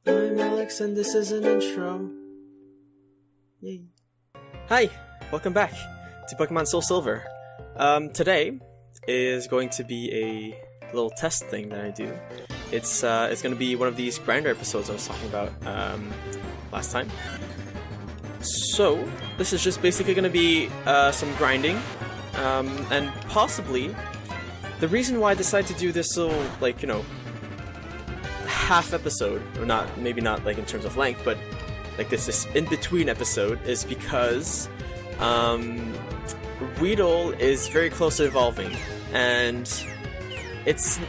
I'm Alex and this is an intro. Yay. Hi! Welcome back to Pokémon SoulSilver. Today is going to be a little test thing that I do. It's going to be one of these grinder episodes I was talking about last time. So, this is just basically going to be some grinding, and possibly the reason why I decided to do this little, like, you know, half episode, or not, maybe not like in terms of length, but like this in-between episode is because Weedle is very close to evolving, and it's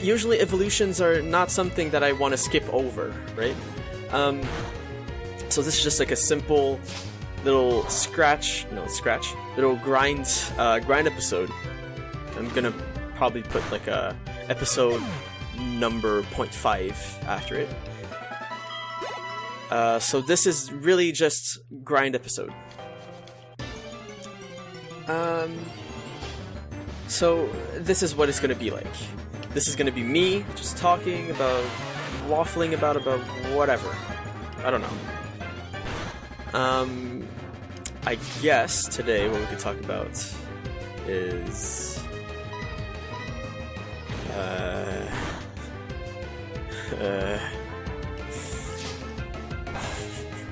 usually evolutions are not something that I want to skip over, right? So this is just like a simple little little grind episode. I'm gonna probably put like a episode number 0.5 after it. So this is really just grind episode. So this is what it's gonna be like. This is gonna be me just talking about, waffling about whatever. I don't know. I guess today what we could talk about is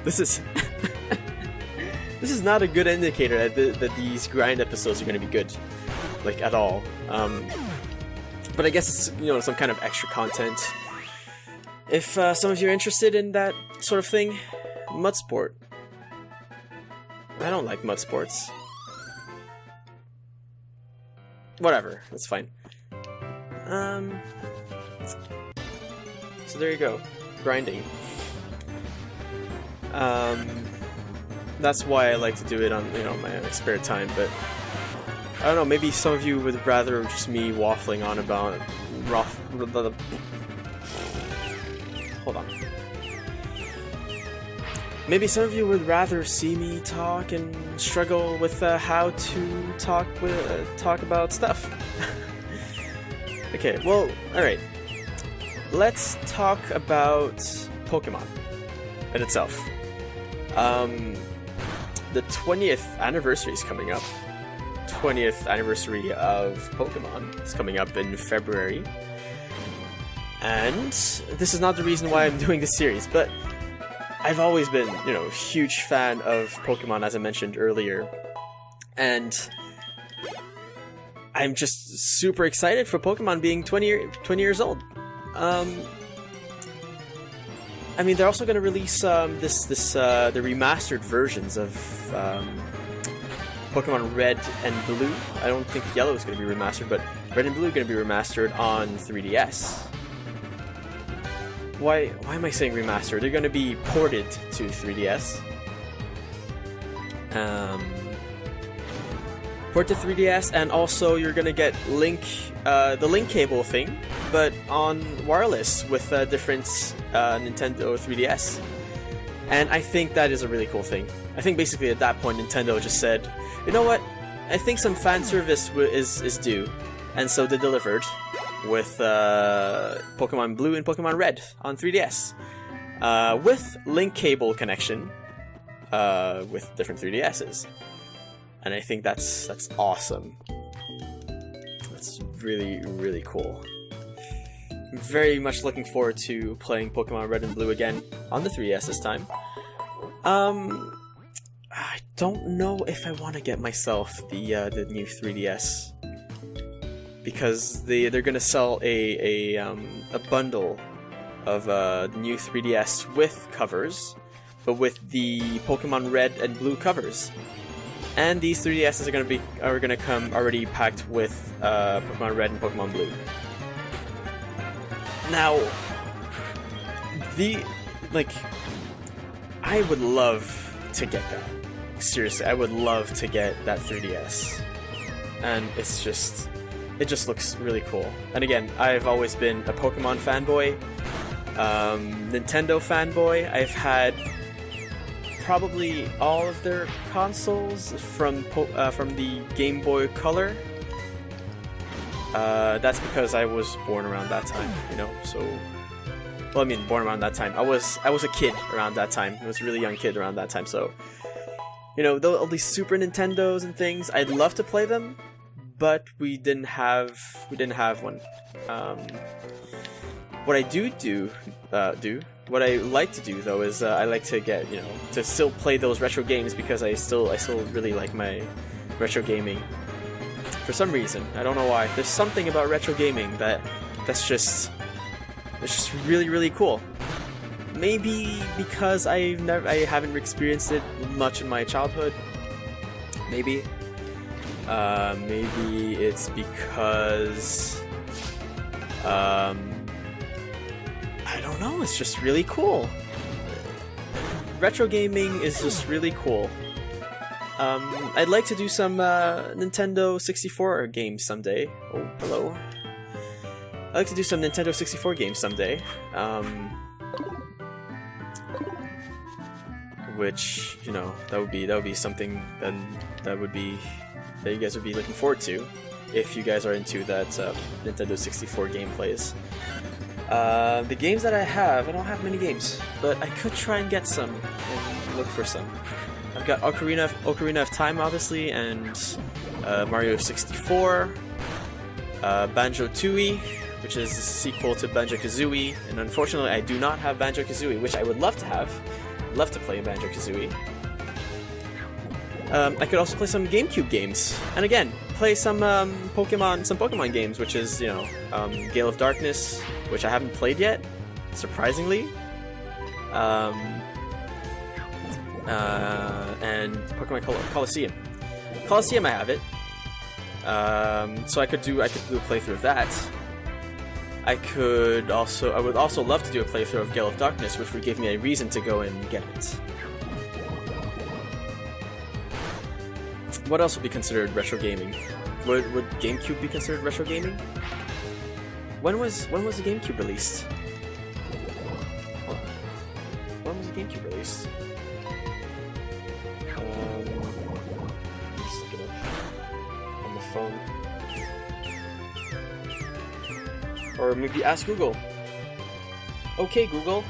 this is this is not a good indicator that these grind episodes are going to be good, like, at all. But I guess it's, you know, some kind of extra content. If some of you are interested in that sort of thing, mud sport. I don't like mud sports. Whatever, that's fine. So there you go, grinding. That's why I like to do it on, you know, my spare time, but I don't know, maybe some of you would rather just me waffling on about hold on. Maybe some of you would rather see me talk and struggle with how to talk about stuff. Okay, well, alright. Let's talk about Pokemon in itself. The 20th anniversary is coming up. 20th anniversary of Pokemon is coming up in February. And this is not the reason why I'm doing this series, but I've always been, you know, a huge fan of Pokemon, as I mentioned earlier. And I'm just super excited for Pokemon being 20 years old. I mean, they're also going to release the remastered versions of Pokemon Red and Blue. I don't think Yellow is going to be remastered, but Red and Blue are going to be remastered on 3DS. Why am I saying remastered? They're going to be ported to 3DS. Port to 3DS, and also you're going to get the link cable thing, but on wireless with different Nintendo 3DS. And I think that is a really cool thing. I think basically at that point Nintendo just said, you know what, I think some fan service is due, and so they delivered with Pokemon Blue and Pokemon Red on 3DS, with link cable connection, with different 3DSs. And I think that's awesome. That's really, really cool. I'm very much looking forward to playing Pokemon Red and Blue again on the 3DS this time. I don't know if I want to get myself the new 3DS, because they're gonna sell a bundle of the new 3DS with covers, but with the Pokemon Red and Blue covers. And these 3DSs are gonna come already packed with Pokemon Red and Pokemon Blue. Now, I would love to get that. Seriously, I would love to get that 3DS. And it just looks really cool. And again, I've always been a Pokemon fanboy, Nintendo fanboy. I've had probably all of their consoles from the Game Boy Color. That's because I was born around that time, you know, so Well, I mean, born around that time. I was a kid around that time. I was a really young kid around that time. So, you know, all these Super Nintendos and things, I'd love to play them, but we didn't have one. What I what I like to do though is I like to get, you know, to still play those retro games because I still really like my retro gaming. For some reason, I don't know why. There's something about retro gaming that's just really cool. Maybe because I haven't experienced it much in my childhood. Maybe it's because I don't know. It's just really cool. Retro gaming is just really cool. I'd like to do some Nintendo 64 games someday. Oh, hello. I'd like to do some Nintendo 64 games someday. Which, you know, that would be something that you guys would be looking forward to if you guys are into that Nintendo 64 gameplays. The games that I don't have many games, but I could try and get some and look for some. I've got Ocarina of Time, obviously, and Mario 64, Banjo-Tooie, which is a sequel to Banjo-Kazooie, and unfortunately I do not have Banjo-Kazooie, which I would love to have. I'd love to play Banjo-Kazooie. I could also play some GameCube games, and again, play some Pokemon games, which is, you know, Gale of Darkness, which I haven't played yet, surprisingly. And Pokemon Colosseum. Colosseum, I have it. So I could do a playthrough of that. I would also love to do a playthrough of Gale of Darkness, which would give me a reason to go and get it. What else would be considered retro gaming? Would GameCube be considered retro gaming? When was the GameCube released? When was the GameCube released? Just look it up on the phone. Or maybe ask Google. Okay, Google.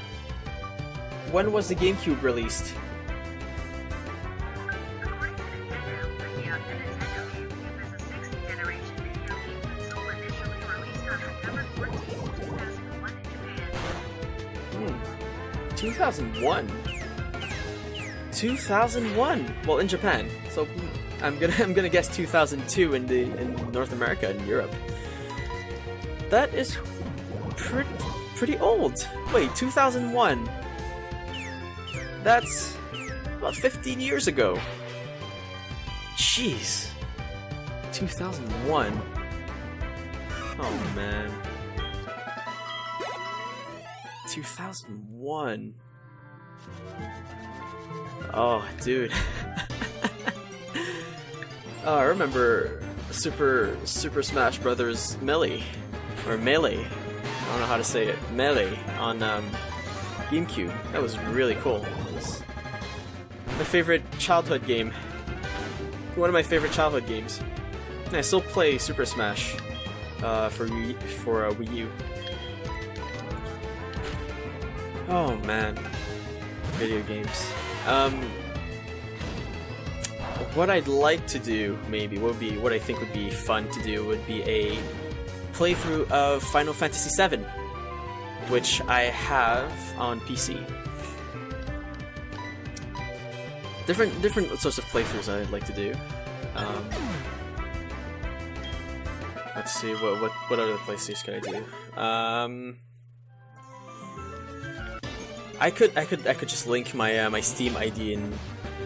When was the GameCube released? Hmm. 2001. 2001. Well, in Japan. So I'm gonna guess 2002 in North America and Europe. That is pretty old. Wait, 2001. That's about 15 years ago. Jeez. 2001. Oh man. 2001. Oh, dude. Oh, I remember Super Smash Brothers Melee. Or Melee. I don't know how to say it. Melee on GameCube. That was really cool. It was my favorite childhood game. One of my favorite childhood games. And I still play Super Smash for Wii U. Oh man, video games. What I'd like to do, maybe, what I think would be fun to do would be a playthrough of Final Fantasy VII, which I have on PC. Different sorts of playthroughs I'd like to do. Let's see, what other playthroughs can I do? I could just link my my Steam ID in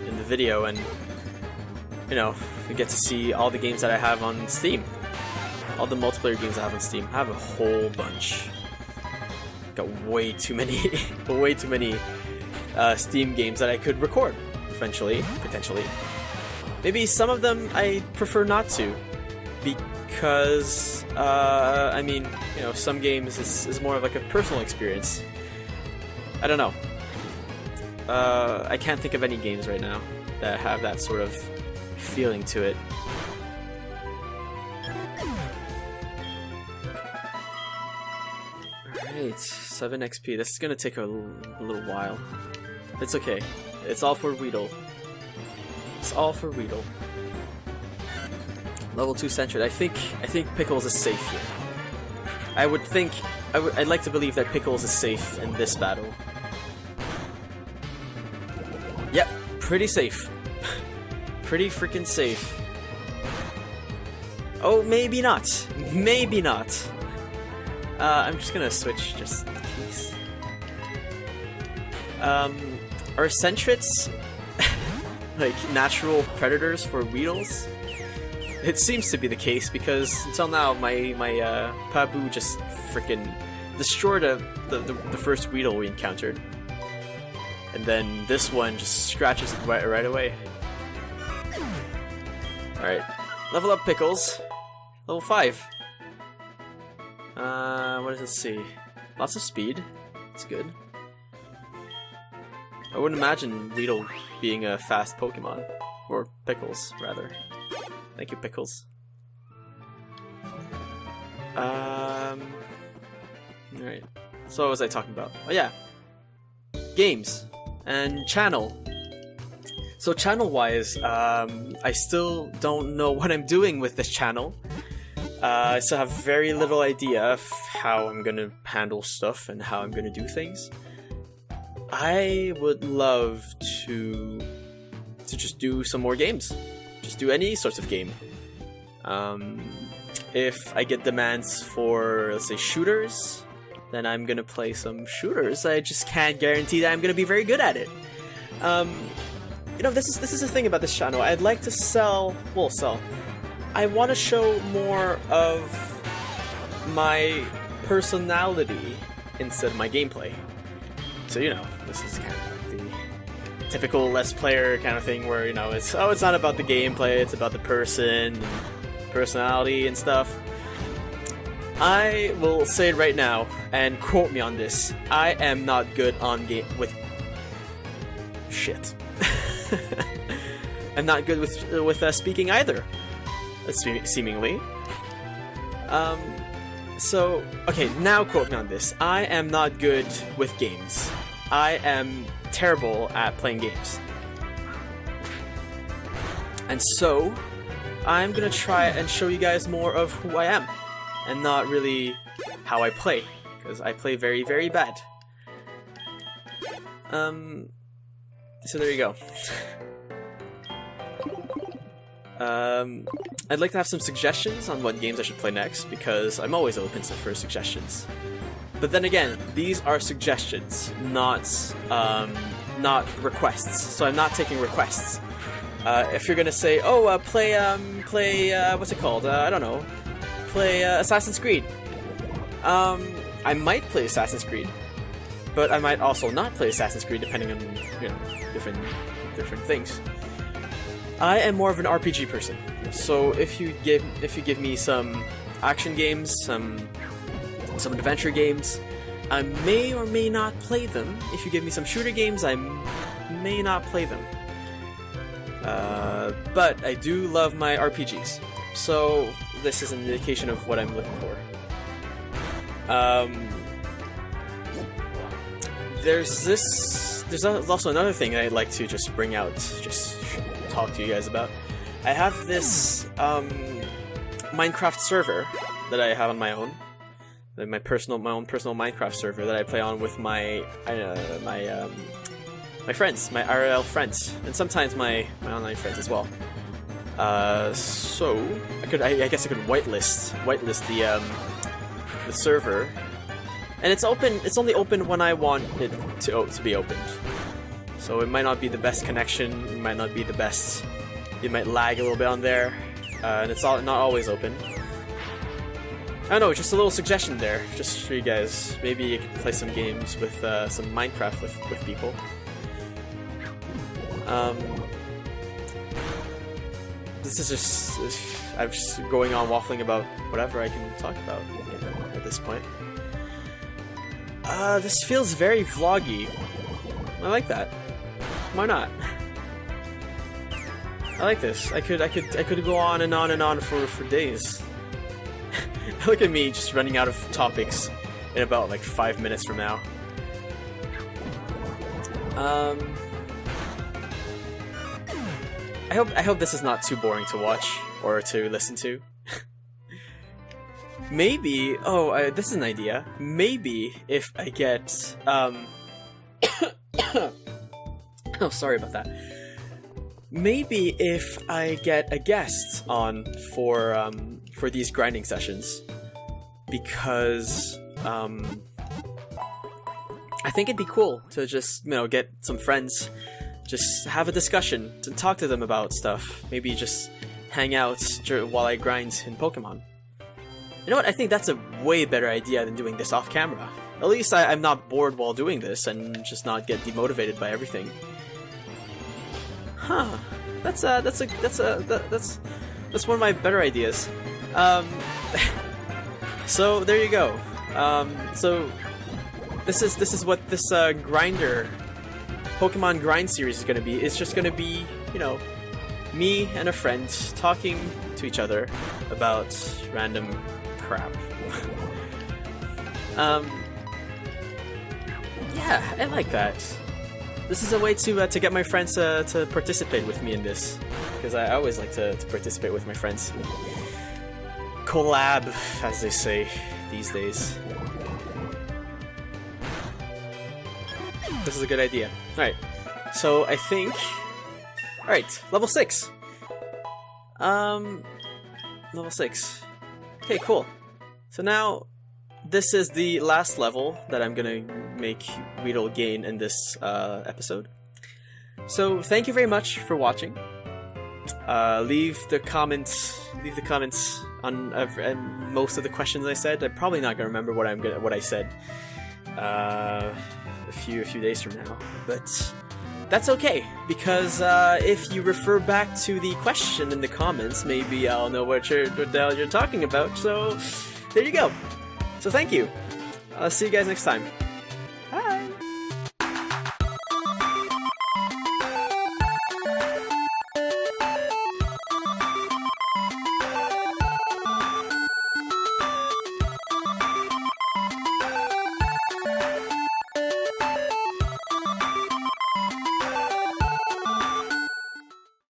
the video, and you know, you get to see all the games that I have on Steam. All the multiplayer games I have on Steam. I have a whole bunch. Got way too many Steam games that I could record eventually, potentially. Maybe some of them I prefer not to, because I mean, you know, some games is more of like a personal experience. I don't know. I can't think of any games right now that have that sort of feeling to it. Alright, 7 XP. This is gonna take a little while. It's okay. It's all for Weedle. It's all for Weedle. Level 2 Centred. I think Pickles is safe here. I'd like to believe that Pickles is safe in this battle. Yep, pretty safe. Pretty freaking safe. Oh, maybe not. Maybe not. I'm just gonna switch just in case. Are Centrets like natural predators for Weedles? It seems to be the case because until now my Pabu just freaking destroyed the first Weedle we encountered, and then this one just scratches it right away. All right, level up Pickles, level 5. What does it see? Lots of speed. That's good. I wouldn't imagine Weedle being a fast Pokemon, or Pickles rather. Thank you, Pickles. Alright. So what was I talking about? Oh yeah. Games. And channel. So channel-wise, I still don't know what I'm doing with this channel. I still have very little idea of how I'm gonna handle stuff and how I'm gonna do things. I would love to just do some more games. Just do any sorts of game. If I get demands for, let's say, shooters, then I'm gonna play some shooters. I just can't guarantee that I'm gonna be very good at it. You know, this is the thing about this channel. I'd like to sell. I want to show more of my personality instead of my gameplay. So, you know, this is kind of like the typical Let's Player kind of thing where, you know, it's not about the gameplay, it's about the person, and personality and stuff. I will say it right now, and quote me on this, I am not good on with shit. I'm not good with speaking either, seemingly. So, okay, now quote me on this. I am not good with games. I am terrible at playing games. And so, I'm gonna try and show you guys more of who I am, and not really how I play, because I play very, very bad. So there you go. I'd like to have some suggestions on what games I should play next, because I'm always open for suggestions. But then again, these are suggestions, not requests. So I'm not taking requests. If you're gonna say, oh, play what's it called? I don't know. Play Assassin's Creed. I might play Assassin's Creed, but I might also not play Assassin's Creed, depending on, you know, different things. I am more of an RPG person, so if you give me some action games, some adventure games, I may or may not play them. If you give me some shooter games, I may not play them. But I do love my RPGs, so this is an indication of what I'm looking for. There's also another thing I'd like to just bring out, just talk to you guys about. I have this Minecraft server that I have on my own, my own personal Minecraft server that I play on with my friends, my IRL friends, and sometimes my online friends as well. So I guess I could whitelist the server, and it's open. It's only open when I want it to be opened. So it might not be the best connection. It might not be the best. It might lag a little bit on there, and it's not always open. I don't know, just a little suggestion there, just for you guys. Maybe you could play some games with some Minecraft with people. This is just I'm just going on waffling about whatever I can talk about at this point. This feels very vloggy. I like that. Why not? I like this. I could go on and on and on for days. Look at me just running out of topics in about like 5 minutes from now. I hope this is not too boring to watch or to listen to. Maybe, this is an idea. Maybe if I get, oh, sorry about that. Maybe if I get a guest on for these grinding sessions, because, I think it'd be cool to just, get some friends, just have a discussion, to talk to them about stuff. Maybe just hang out while I grind in Pokemon. You know what? I think that's a way better idea than doing this off camera. At least I'm not bored while doing this and just not get demotivated by everything. Huh? That's one of my better ideas. So there you go. So this is what this Pokemon grind series is gonna be. It's just gonna be, me and a friend talking to each other about random crap. Yeah, I like that. This is a way to get my friends to participate with me in this, because I always like to participate with my friends. Collab, as they say these days. This is a good idea. Alright, so I think... Alright, level 6! Level 6. Okay, cool. So now, this is the last level that I'm gonna make Weedle gain in this episode. So thank you very much for watching. Leave the comments on most of the questions I said. I'm probably not gonna remember what I said a few days from now, but that's okay, because if you refer back to the question in the comments, maybe I'll know what the hell you're talking about. So there you go. So thank you. I'll see you guys next time.